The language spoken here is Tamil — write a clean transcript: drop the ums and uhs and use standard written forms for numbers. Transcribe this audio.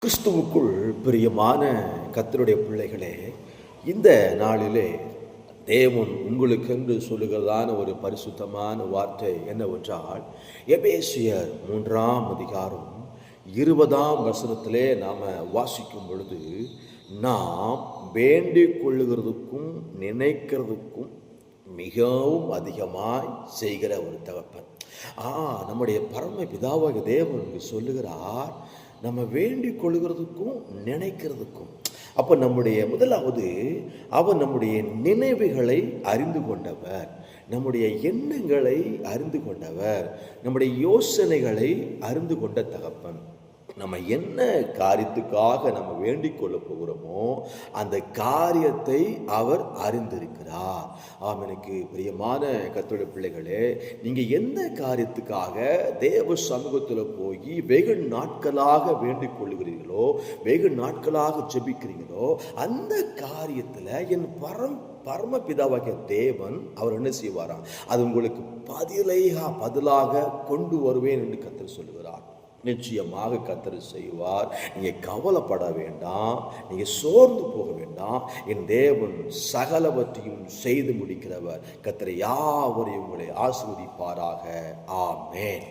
கிறிஸ்துவுக்குள் பிரியமான கர்த்தருடைய பிள்ளைகளே, இந்த நாளிலே தேவன் உங்களுக்கென்று சொல்லுகிறதான ஒரு பரிசுத்தமான வார்த்தை என்னவென்றால், எபேசியர் 3 நாம் வாசிக்கும் பொழுது, நாம் வேண்டிக் கொள்ளுகிறதுக்கும் நினைக்கிறதுக்கும் மிகவும் அதிகமாய் செய்கிற ஒரு தகப்பன். நம்முடைய பரம பிதாவாகிய தேவன் சொல்லுகிறார், நம்ம வேண்டிக் கொள்கிறதுக்கும் நினைக்கிறதுக்கும். அப்போ முதலாவது அவர் நம்முடைய நினைவுகளை அறிந்து கொண்டவர், நம்முடைய எண்ணங்களை அறிந்து கொண்டவர், நம்முடைய யோசனைகளை அறிந்து கொண்ட தகப்பன். நம்ம என்ன காரியத்துக்காக நம்ம வேண்டிக் கொள்ள போகிறோமோ அந்த காரியத்தை அவர் அறிந்திருக்கிறார். எனக்கு பிரியமான கர்த்தருடைய பிள்ளைகளே, நீங்கள் எந்த காரியத்துக்காக தேவ சமூகத்தில் போய் வெகு நாட்களாக வேண்டிக் கொள்ளுகிறீர்களோ, வெகு நாட்களாக ஜெபிக்கிறீங்களோ, அந்த காரியத்தில் என் பரம பிதாவாகிய தேவன் அவர் என்ன செய்வாராம், அது உங்களுக்கு பதிலாக கொண்டு வருவேன் என்று கர்த்தர் சொல்லுகிறார். நிச்சயமாக கர்த்தர் செய்வார். நீங்கள் கவலைப்பட வேண்டாம், நீங்கள் சோர்ந்து போக வேண்டாம். என் தேவன் சகலவற்றையும் செய்து முடிக்கிறவர். கர்த்தர் யாவரையும் உங்களை ஆசீர்வதிப்பாராக. ஆமென்.